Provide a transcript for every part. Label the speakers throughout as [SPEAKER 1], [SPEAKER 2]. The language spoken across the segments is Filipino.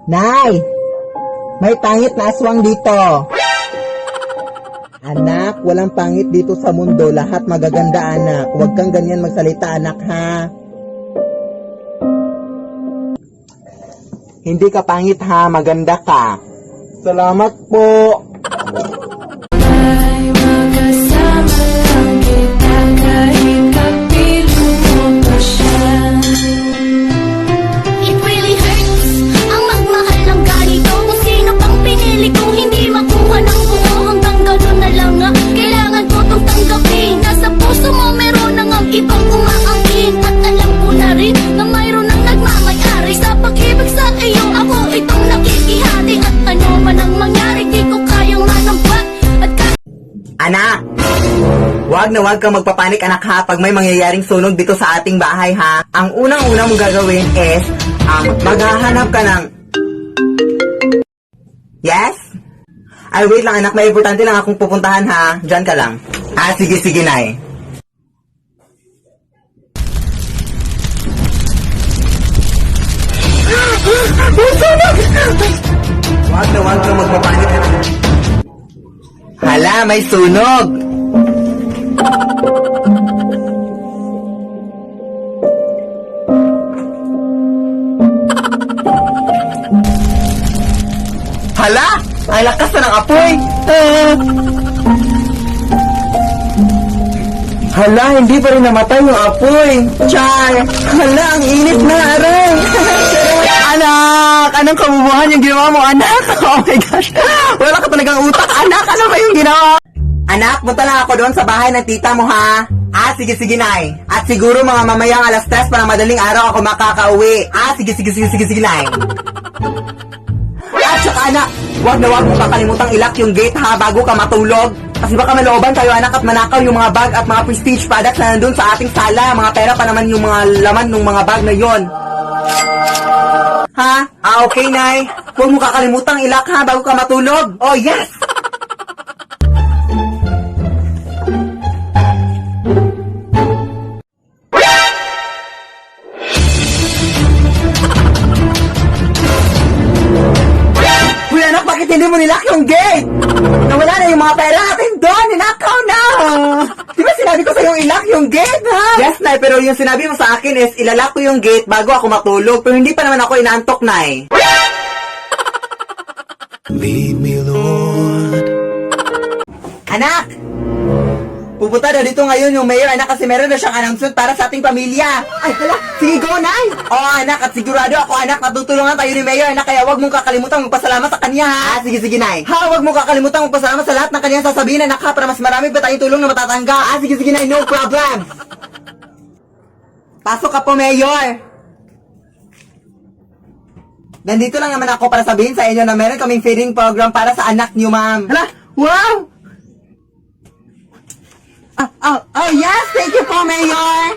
[SPEAKER 1] Nay! May pangit na aswang dito. Anak, walang pangit dito sa mundo. Lahat magaganda, anak. Huwag kang ganyan magsalita, anak, ha? Hindi ka pangit, ha? Maganda ka. Salamat po.
[SPEAKER 2] Ay magkasama lang kita kahit kapilo mo pa siya.
[SPEAKER 3] It really hurts ang magmahal ng ganito. Kung sino pang pinili kong hindi makuha ng buo. Hanggang ganun na lang nga, kailangan ko tong tanggapin. Nasa puso mo meron nang ang ibang umaangkin. At alam ko na rin na mayroon nang nagmamayari sa pag-ibig sa iyo. Ako itong nakikihati. At ano man ang mangyari, di ko kayang manampat.
[SPEAKER 1] Anak! Huwag na huwag kang magpapanik, anak, ha? Pag may mangyayaring sunog dito sa ating bahay, ha? Ang unang-unang mong gagawin is, maghahanap ka ng... Yes? Ay, wait lang, anak. May importante lang akong pupuntahan, ha? Diyan ka lang. Sige, sige, Nay. Huwag na huwag kang magpapanik, anak. Hala, may sunog! Hala! Ay lakas na ng apoy! Hala, hindi pa rin namatay yung apoy! Char! Hala, ang init na, aray! Anak! Anong kabubuhan yung ginawa mo, anak? Oh my gosh! Wala ka talagang utak, anak! Ano ba yung ginawa? Anak, punta lang ako doon sa bahay ng tita mo, ha? Sige, sige, Nay. At siguro mga mamayang alas 3 para madaling araw ako makakauwi. Sige, sige, sige, sige, sige, Nay. At saka, anak, huwag na huwag mo kakalimutang ilak yung gate, ha, bago ka matulog. Kasi baka malooban tayo, anak, at manakaw yung mga bag at mga prestige products na nandun sa ating sala. Mga pera pa naman yung mga laman ng mga bag na yon. Ha? Okay, Nay. Huwag mo kakalimutang ilak, ha, bago ka matulog. Oh, yes! Uy, anak, bakit hindi mo nilak yung gate? Nawala na yung mga pera natin doon. Ninakaw na. Di ba sinabi ko sa'yo ilak yung gate, ha? Yes, Nay, pero yung sinabi mo sa akin is ilalak ko yung gate bago ako matulog. Pero hindi pa naman ako inaantok, Nay.
[SPEAKER 4] Lead me, Lord.
[SPEAKER 1] Anak! Pupunta na dito ngayon yung mayor, anak, kasi meron na siyang announcement para sa ating pamilya. Ay, hala, sige, go, Nay! Oo, anak, at sigurado ako, anak, natutulungan tayo ni mayor, anak, kaya huwag mong kakalimutan magpasalamat sa kanya, ha? Sige, sige, Nay. Huwag mong kakalimutan magpasalamat sa lahat ng kanyang sasabihin, anak, ha, para mas marami pa tayong tulong na matatanggap. Sige, sige, Nay, no problem. Pasok ka po, mayor. Nandito lang naman ako para sabihin sa inyo na meron kaming feeding program para sa anak niyo, ma'am. Hala, wow! Oh, yes! Thank you po, Mayor!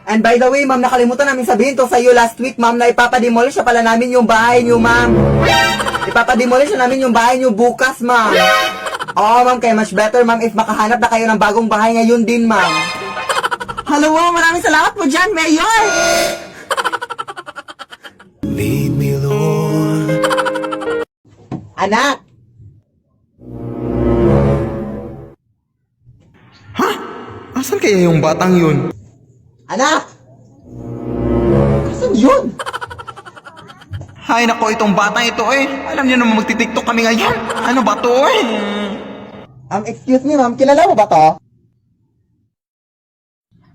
[SPEAKER 1] And by the way, ma'am, nakalimutan namin sabihin to sa iyo last week, ma'am, na ipapademolish na pala namin yung bahay niyo, ma'am. Ipapademolish na namin yung bahay niyo bukas, ma'am. Oo, ma'am, kaya much better, ma'am, if makahanap na kayo ng bagong bahay ngayon din, ma'am. Hello, maraming salamat po dyan, Mayor!
[SPEAKER 4] Lead me, Lord.
[SPEAKER 1] Anak!
[SPEAKER 4] Asan kaya yung batang yun?
[SPEAKER 1] Anak! Asan yun?
[SPEAKER 4] Hay nako, itong batang ito eh. Alam niyo naman magti-tiktok kami ngayon. Ano ba to eh?
[SPEAKER 1] Excuse me, ma'am, kilala mo ba to?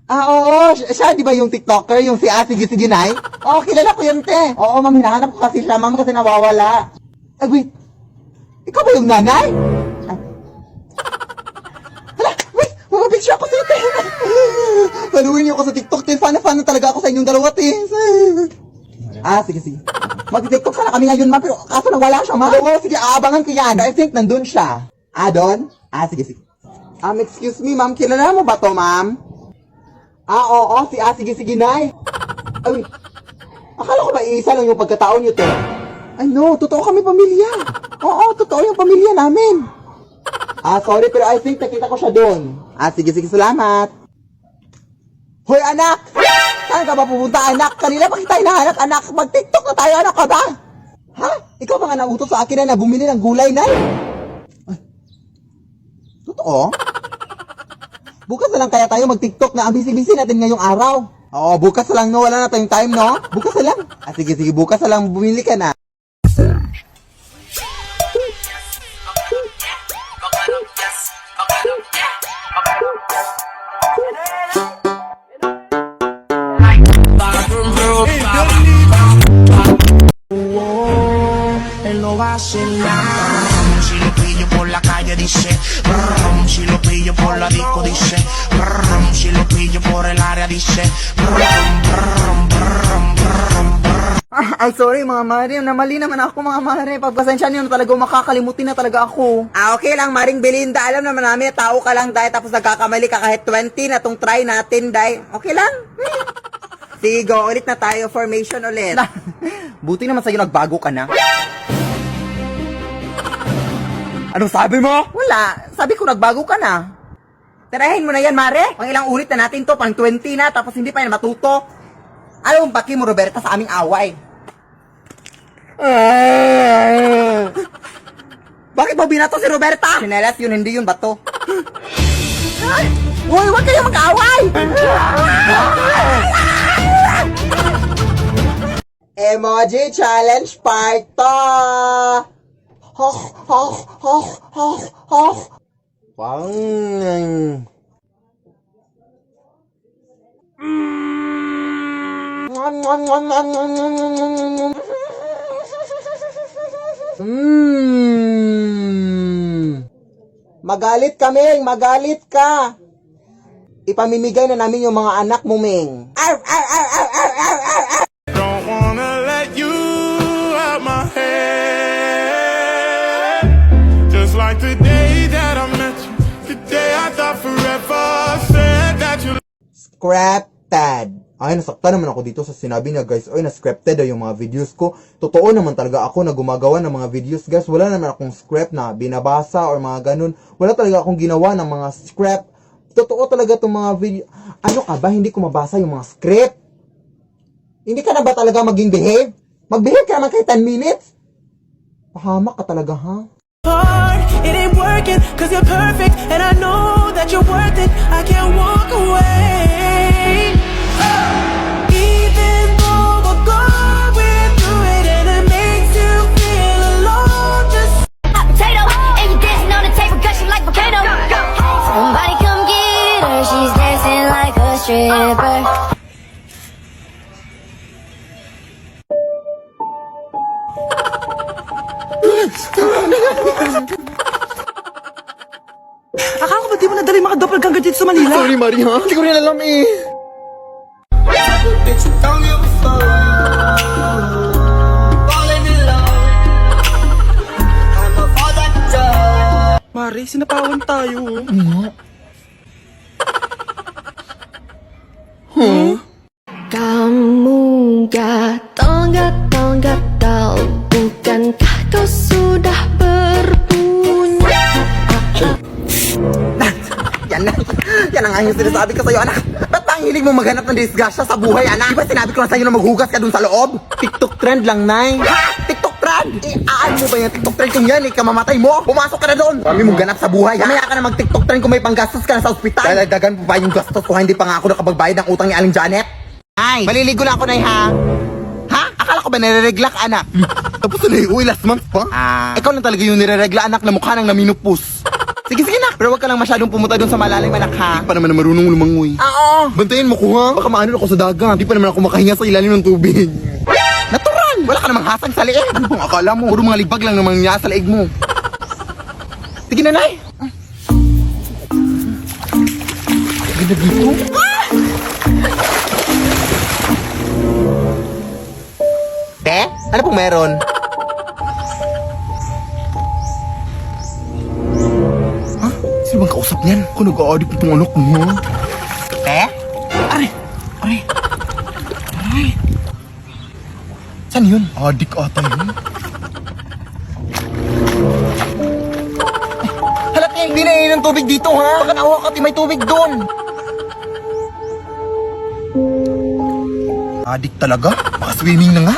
[SPEAKER 1] Oo, siya, di ba yung TikToker, yung si Sige Sige Nay? Oo, kilala ko yun, te. Oo, ma'am, hinahanap ko kasi siya, ma'am, kasi nawawala. Ay, wait. Ikaw ba yung nanay? Hala, wait, mababitch ako sa'yo, te. Paluin niyo ako sa TikTok, te. Fan na talaga ako sa inyong dalawa, te. Sige, sige. Mag-TikTok sana kami ngayon, ma'am, pero kaso nawala siya, ma'am. Oo, sige, aabangan ko yan. I think nandun siya. Doon? Sige, sige. Excuse me, ma'am, kilala mo ba to, ma'am? Oo, si Sige Sige Nay. Ay, akala ko ba isa lang yung pagkataon niyo, te? Ay, no, totoo kami pamilya. Oo, totoo yung pamilya namin. Sorry, pero I think nakita ko siya doon. Sige, sige, salamat. Hoy, anak! Saan ka ba pupunta, anak? Kanina pa kita hinahanap, anak. Mag-TikTok na tayo, anak ka ba? Ha? Ikaw ba nga nautos sa akin na bumili ng gulay, Nay? Ay. Totoo? Bukas na lang kaya tayo mag-TikTok na ang busy-busy natin ngayong araw. Oo, bukas na lang, no? Wala na tayong time, no? Bukas na lang. Ah, sige, bukas na lang bumili ka na.
[SPEAKER 5] Él no va a hacer nada. Si lo pillo por la calle dice, brum, si lo pillo por la disco dice, brum, si lo pillo por el área dice, brum, brum, brum, brum, brum.
[SPEAKER 1] Ay, sorry mga mare. Namali naman ako mga mare. Pagpasensya niyo na talaga, makakalimutin na talaga ako. Okay lang, Maring Belinda. Alam naman namin, tao ka lang, dahil tapos nagkakamali ka kahit 20 na tong try natin, dahil. Okay lang. Sige, go. Ulit na tayo. Formation ulit. Buti naman sa'yo nagbago ka na. Anong sabi mo? Wala. Sabi ko nagbago ka na. Tirahin mo na yan, Mare. Pang ilang ulit na natin to, pang 20 na, tapos hindi pa yan matuto. Alam mo, baki mo, Roberta, sa aming away. Bakit mo binato si Roberta? Sinelas yun, hindi yun, bato. Uy, huwag kayo mag-away! Emoji Challenge Part 2! Hoch, hoch, hoch, hoch, hoch. Pang... Magalit ka, Meng. Magalit ka. Ipamimigay na namin yung mga anak mo, Meng. Arr, arr, arr, arr, arr, arr, arr, arr.
[SPEAKER 5] Don't wanna let you out my head. Just like the day that I met you, the day I thought forever said that you.
[SPEAKER 1] Scripted. Ay, nasaktan naman ako dito sa sinabi niya, guys. Oy, na-scripted yung mga videos ko. Totoo naman talaga ako na gumagawa ng mga videos, guys. Wala naman akong script na binabasa or mga ganun. Wala talaga akong ginawa ng mga script. Totoo talaga itong mga video. Ano ka ba? Hindi ko mabasa yung mga script. Hindi ka na ba talaga maging behave? Mag-behave ka naman kahit 10 minutes. Pahamak ka talaga, ha?
[SPEAKER 6] hard, it ain't working, cause you're perfect, and I know that you're worth it, I can't walk away. Even though we're going through it, and it makes you feel alone, just
[SPEAKER 3] Hot potato, and you dancing on the table, gushing like volcano. Somebody come get her, she's dancing like a stripper.
[SPEAKER 6] akala ko ba di mo nadali mga doppelganger dito sa Manila?
[SPEAKER 1] Sorry, Maria. Hindi ko rin alam eh.
[SPEAKER 6] Mari, sinapawan tayo.
[SPEAKER 2] Kamu gatal, bukankah kau sudah berpunya?
[SPEAKER 1] Yan ang yung sinasabi ko sa'yo, anak. Ba't ba ang hilig mo maghanap ng disgrasya sa buhay, anak? Di ba sinabi ko na sa'yo na maghugas ka dun sa loob? TikTok trend lang, Nay. Ha? TikTok trend? Aan mo ba yung TikTok trend kung yan, kamamatay mo? Pumasok ka na doon. Kami mong ganap sa buhay. Mamaya ka na mag-TikTok trend kung may panggastos ka na sa ospital. Dadagdagan po pa yung gastos kung hindi pa nga ako nakapagbayad ng utang ni Aling Janet. Ay, maliligo lang ako, Nay, ha? Ha? Akala ko ba nireregla ka, anak? Tapos na uy, last month pa? Ikaw lang talaga yung nireregla, anak, na mukha ng naminupus. Sige, na. Pero wag ka lang masyadong pumunta doon sa malalim, anak, ha? Hindi pa naman marunong lumangoy. Oo. Bantayan mo ko, ha? Baka maano ako sa dagat. Hindi pa naman ako makahinga sa ilalim ng tubig. Natural! Wala ka namang hasang sa liig. Ano bang akala mo? Puro mga libag lang namang niya sa liig mo. Sige, nanay. Sige na dito. Te? Ano pong meron? Sino bang kausap niyan? Kung nag-a-addict itong anak mo, ha? Te? Aray! Saan yun? Addict ata yun. Hala, te! Hindi na yun ng tubig dito, ha? Baka nakuha ka, may tubig doon. Addict talaga? Baka swimming na nga.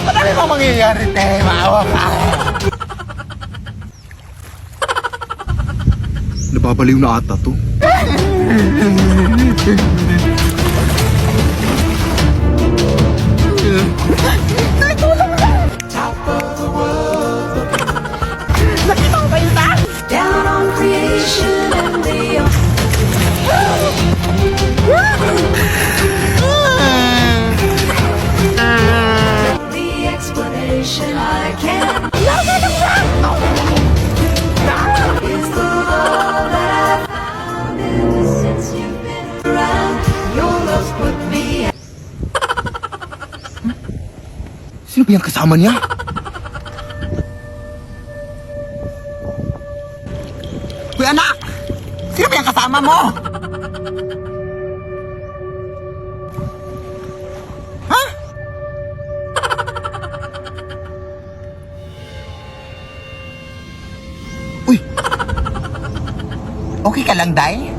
[SPEAKER 4] Madami bang mangyayari, te? Maawa ka. Nababaliw na ata to.
[SPEAKER 2] Down on creation and the the explanation I can't is the love that I've found ever since you've been around. Your love's put me
[SPEAKER 4] Sino ba yung kasama niya? Kuya anak! Sino ba yung kasama mo? Ha? Uy! Okay ka lang, Day?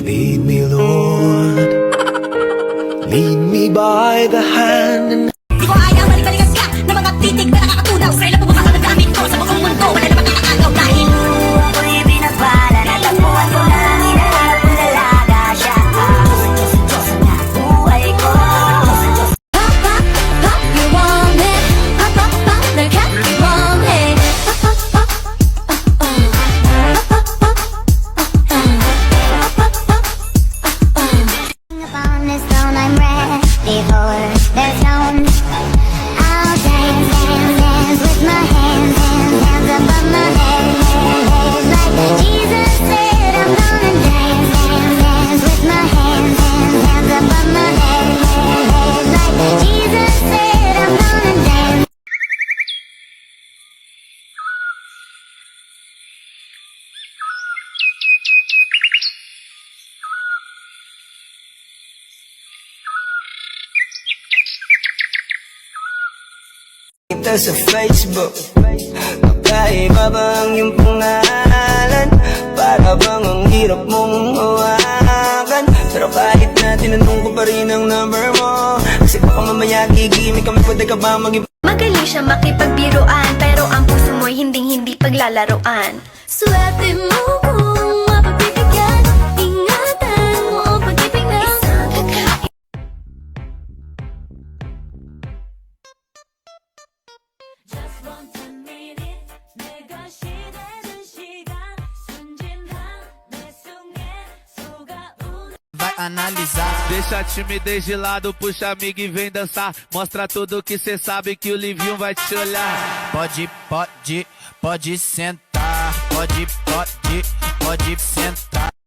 [SPEAKER 6] Lead me, Lord. Lead me by the hand and
[SPEAKER 3] Di ko ayaw balik-balikas ka na mga titig na nakakatunaw sa ilang pumakas na gamit ko sa buong mundo. Wala na makakagaw dahil ako'y binagpala na tapuan ko lang hinahanap kong dalaga siya. Diyos na buhay ko. Pop, pop, pop, you want it. Pop, pop, pop, 널 갖기 원해. Pop, pop, pop, pop, pop, pop,
[SPEAKER 7] Upon this throne, I'm ready for the throne. I'll dance, dance, dance with my hands, hands, hands above my head, head, head. Like Jesus said, I'm gonna dance, dance, dance with my hands, hands, hands above my head, head, head. Like Jesus said, I'm gonna dance.
[SPEAKER 6] kita sa Facebook. Magkaiba ba ang iyong pangalan? Para bang ang hirap mong hawakan? Pero kahit na tinanong ko pa rin ang number mo, kasi baka mamaya gigimik kami, pwede ka ba mag-iba?
[SPEAKER 3] Magaling siya makipagbiruan, pero ang puso mo'y hindi paglalaroan. Swerte mo kung mapagbibigyan, ingatan mo ang pag-ibig na isang kakain. Just want a minute, 내가 시대는 시간, 순진한 내 속에 속아오는
[SPEAKER 8] Vai analisar. Deixa a timidez de lado, puxa amigo e vem dançar. Mostra tudo que cê sabe que o Livinho vai te olhar. Pode sentar. Pode sentar.